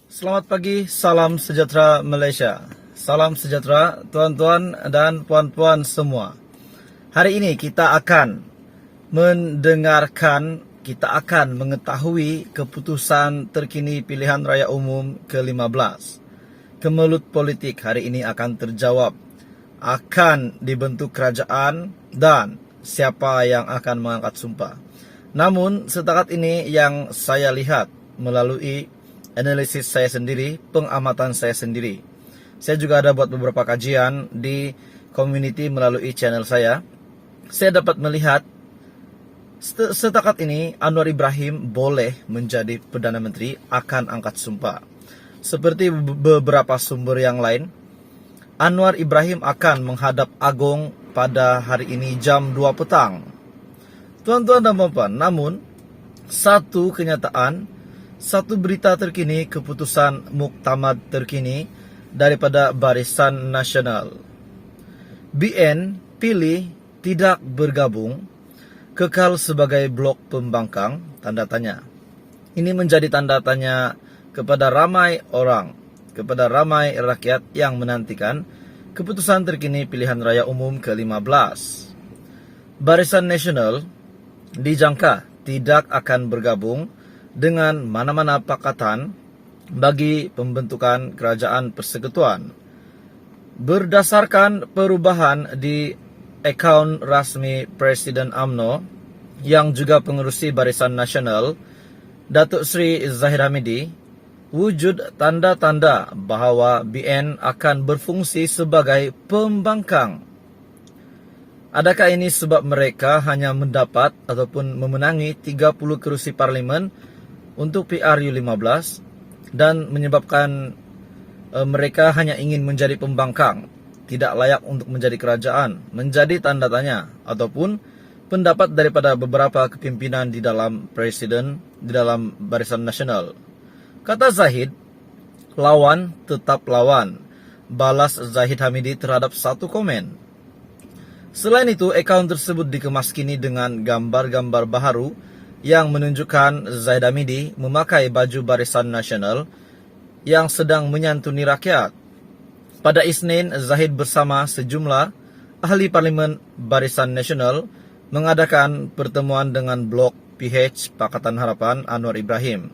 Selamat pagi, salam sejahtera Malaysia. Salam sejahtera tuan-tuan dan puan-puan semua. Hari ini kita akan mengetahui keputusan terkini pilihan raya umum ke-15. Kemelut politik hari ini akan terjawab. Akan dibentuk kerajaan dan siapa yang akan mengangkat sumpah. Namun setakat ini yang saya lihat melalui analisis saya sendiri, pengamatan saya sendiri. Saya juga ada buat beberapa kajian di community melalui channel saya. Saya dapat melihat setakat ini Anwar Ibrahim boleh menjadi Perdana Menteri, akan angkat sumpah. Seperti beberapa sumber yang lain, Anwar Ibrahim akan menghadap Agong pada hari ini jam 2 petang. Tuan-tuan dan puan-puan, namun satu kenyataan, satu berita terkini, keputusan muktamad terkini daripada Barisan Nasional. BN pilih tidak bergabung, kekal sebagai blok pembangkang, tanda tanya. Ini menjadi tanda tanya kepada ramai orang, kepada ramai rakyat yang menantikan keputusan terkini pilihan raya umum ke-15. Barisan Nasional dijangka tidak akan bergabung dengan mana-mana pakatan bagi pembentukan kerajaan persekutuan. Berdasarkan perubahan di akaun rasmi Presiden UMNO yang juga pengerusi Barisan Nasional, Datuk Seri Zahid Hamidi, wujud tanda-tanda bahawa BN akan berfungsi sebagai pembangkang. Adakah ini sebab mereka hanya mendapat ataupun memenangi 30 kerusi parlimen untuk PRU 15 dan menyebabkan mereka hanya ingin menjadi pembangkang, tidak layak untuk menjadi kerajaan, menjadi tanda tanya, ataupun pendapat daripada beberapa kepimpinan di dalam presiden, di dalam Barisan Nasional. Kata Zahid, lawan tetap lawan, balas Zahid Hamidi terhadap satu komen. Selain itu, akaun tersebut dikemas kini dengan gambar-gambar baharu yang menunjukkan Zahid Hamidi memakai baju Barisan Nasional yang sedang menyantuni rakyat. Pada Isnin, Zahid bersama sejumlah ahli parlimen Barisan Nasional mengadakan pertemuan dengan blok PH Pakatan Harapan Anwar Ibrahim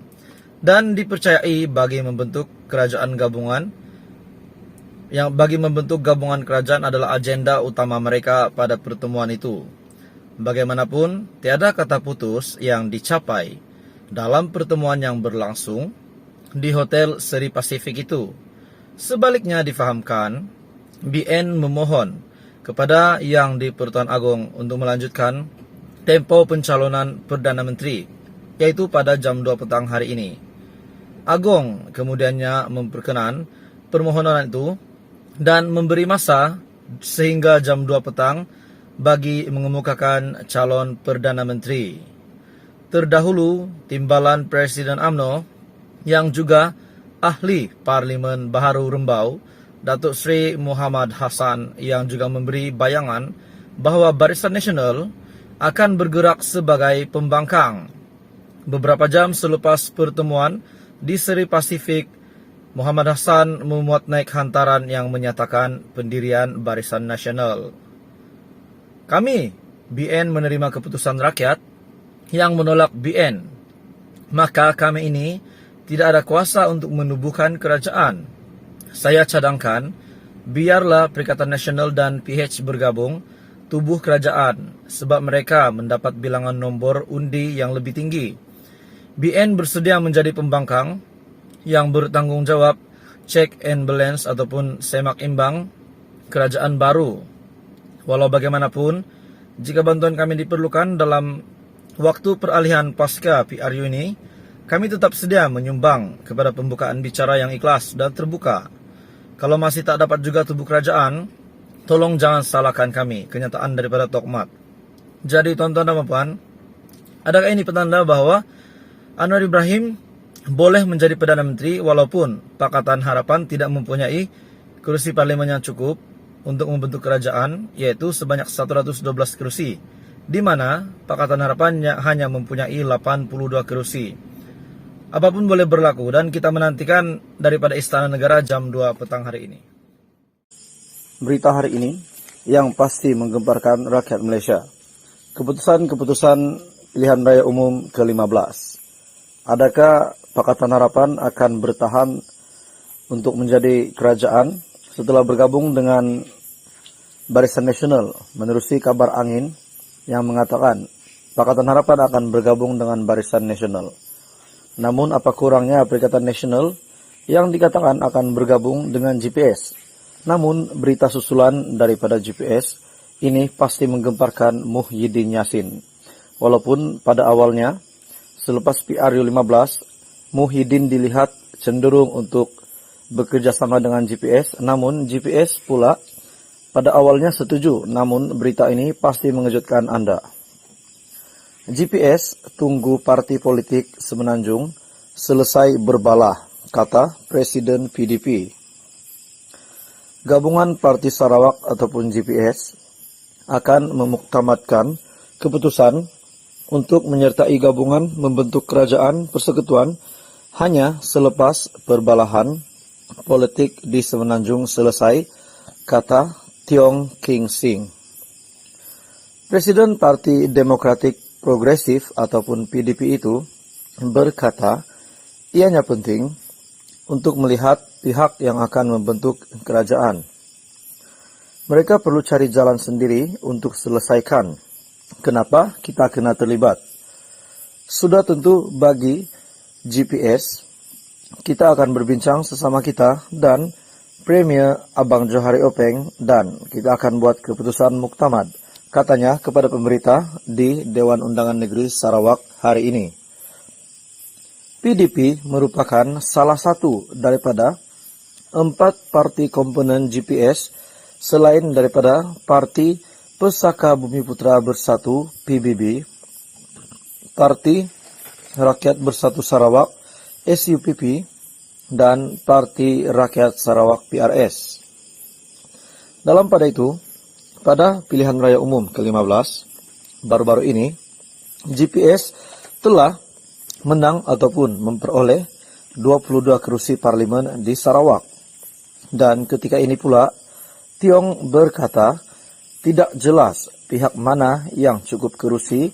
dan dipercayai bagi membentuk kerajaan gabungan. Bagi membentuk gabungan kerajaan adalah agenda utama mereka pada pertemuan itu. Bagaimanapun, tiada kata putus yang dicapai dalam pertemuan yang berlangsung di Hotel Seri Pasifik itu. Sebaliknya difahamkan, BN memohon kepada Yang di-Pertuan Agong untuk melanjutkan tempo pencalonan Perdana Menteri, yaitu pada jam 2 petang hari ini. Agong kemudiannya memperkenan permohonan itu dan memberi masa sehingga jam 2 petang bagi mengemukakan calon Perdana Menteri. Terdahulu, Timbalan Presiden UMNO yang juga ahli Parlimen Baharu Rembau, Datuk Seri Muhammad Hassan, yang juga memberi bayangan bahawa Barisan Nasional akan bergerak sebagai pembangkang. Beberapa jam selepas pertemuan di Seri Pasifik, Muhammad Hassan memuat naik hantaran yang menyatakan pendirian Barisan Nasional. Kami, BN, menerima keputusan rakyat yang menolak BN. Maka kami ini tidak ada kuasa untuk menubuhkan kerajaan. Saya cadangkan, biarlah Perikatan Nasional dan PH bergabung, tubuh kerajaan, sebab mereka mendapat bilangan nombor undi yang lebih tinggi. BN bersedia menjadi pembangkang yang bertanggungjawab check and balance ataupun semak imbang kerajaan baru. Walau bagaimanapun, jika bantuan kami diperlukan dalam waktu peralihan pasca PRU ini, kami tetap sedia menyumbang kepada pembukaan bicara yang ikhlas dan terbuka. Kalau masih tak dapat juga tubuh kerajaan, tolong jangan salahkan kami, kenyataan daripada Tokmat. Jadi tuan-tuan dan puan, adakah ini petanda bahawa Anwar Ibrahim boleh menjadi Perdana Menteri walaupun Pakatan Harapan tidak mempunyai kursi parlimen yang cukup untuk membentuk kerajaan, yaitu sebanyak 112 kursi, di mana Pakatan Harapan hanya mempunyai 82 kursi. Apapun boleh berlaku dan kita menantikan daripada Istana Negara jam 2 petang hari ini. Berita hari ini yang pasti menggemparkan rakyat Malaysia. Keputusan-keputusan pilihan raya umum ke-15. Adakah Pakatan Harapan akan bertahan untuk menjadi kerajaan setelah bergabung dengan Barisan Nasional? Menerusi kabar angin yang mengatakan Pakatan Harapan akan bergabung dengan Barisan Nasional. Namun apa kurangnya Perikatan Nasional yang dikatakan akan bergabung dengan GPS? Namun berita susulan daripada GPS ini pasti menggemparkan Muhyiddin Yassin. Walaupun pada awalnya selepas PRU15 Muhyiddin dilihat cenderung untuk bekerja sama dengan GPS, namun GPS pula pada awalnya setuju. Namun berita ini pasti mengejutkan Anda. GPS tunggu parti politik Semenanjung selesai berbalah, kata Presiden PDP. Gabungan Parti Sarawak ataupun GPS akan memuktamadkan keputusan untuk menyertai gabungan membentuk kerajaan persekutuan hanya selepas perbalahan politik di Semenanjung selesai, kata Tiong King Sing. Presiden Parti Demokratik Progresif ataupun PDP itu berkata, ianya penting untuk melihat pihak yang akan membentuk kerajaan. Mereka perlu cari jalan sendiri untuk selesaikan. Kenapa kita kena terlibat? Sudah tentu bagi GPS, kita akan berbincang sesama kita dan Premier Abang Johari Openg dan kita akan buat keputusan muktamad, katanya kepada pemerintah di Dewan Undangan Negeri Sarawak hari ini. PDP merupakan salah satu daripada 4 parti komponen GPS selain daripada Parti Pesaka Bumi Putra Bersatu PBB, Parti Rakyat Bersatu Sarawak SUPP, dan Parti Rakyat Sarawak PRS. Dalam pada itu, pada pilihan raya umum ke-15 baru-baru ini, GPS telah menang ataupun memperoleh 22 kerusi parlimen di Sarawak. Dan ketika ini pula, Tiong berkata tidak jelas pihak mana yang cukup kerusi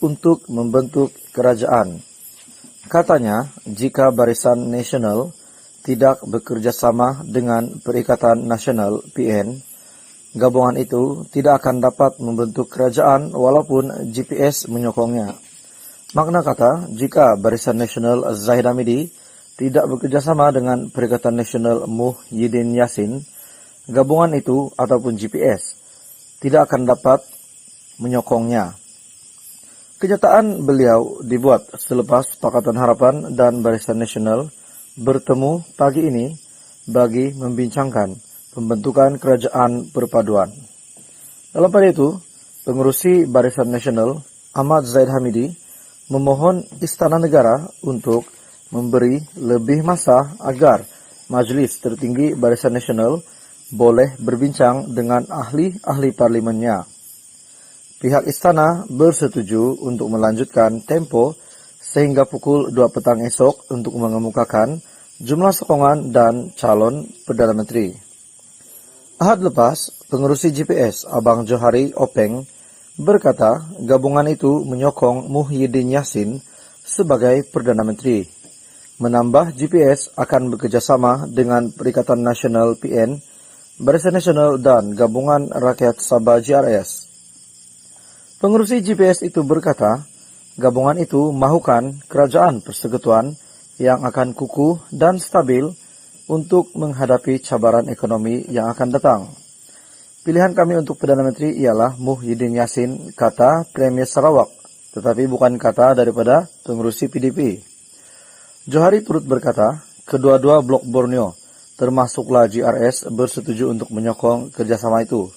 untuk membentuk kerajaan. Katanya, jika Barisan Nasional tidak bekerja sama dengan Perikatan Nasional PN, gabungan itu tidak akan dapat membentuk kerajaan walaupun GPS menyokongnya. Makna kata, jika Barisan Nasional Zahid Hamidi tidak bekerja sama dengan Perikatan Nasional Muhyiddin Yassin, gabungan itu ataupun GPS tidak akan dapat menyokongnya. Kenyataan beliau dibuat selepas Pakatan Harapan dan Barisan Nasional bertemu pagi ini bagi membincangkan pembentukan kerajaan perpaduan. Dalam pada itu, pengerusi Barisan Nasional Ahmad Zahid Hamidi memohon Istana Negara untuk memberi lebih masa agar Majlis Tertinggi Barisan Nasional boleh berbincang dengan ahli-ahli parlimennya. Pihak istana bersetuju untuk melanjutkan tempo sehingga pukul 2 petang esok untuk mengemukakan jumlah sokongan dan calon Perdana Menteri. Ahad lepas, pengerusi GPS Abang Johari Openg berkata gabungan itu menyokong Muhyiddin Yassin sebagai Perdana Menteri. Menambah, GPS akan bekerjasama dengan Perikatan Nasional PN, Barisan Nasional dan Gabungan Rakyat Sabah GRS. Pengerusi GPS itu berkata, gabungan itu mahukan kerajaan persekutuan yang akan kukuh dan stabil untuk menghadapi cabaran ekonomi yang akan datang. Pilihan kami untuk Perdana Menteri ialah Muhyiddin Yassin, kata Premier Sarawak, tetapi bukan kata daripada pengerusi PDP. Johari turut berkata, kedua-dua blok Borneo, termasuklah GRS, bersetuju untuk menyokong kerjasama itu.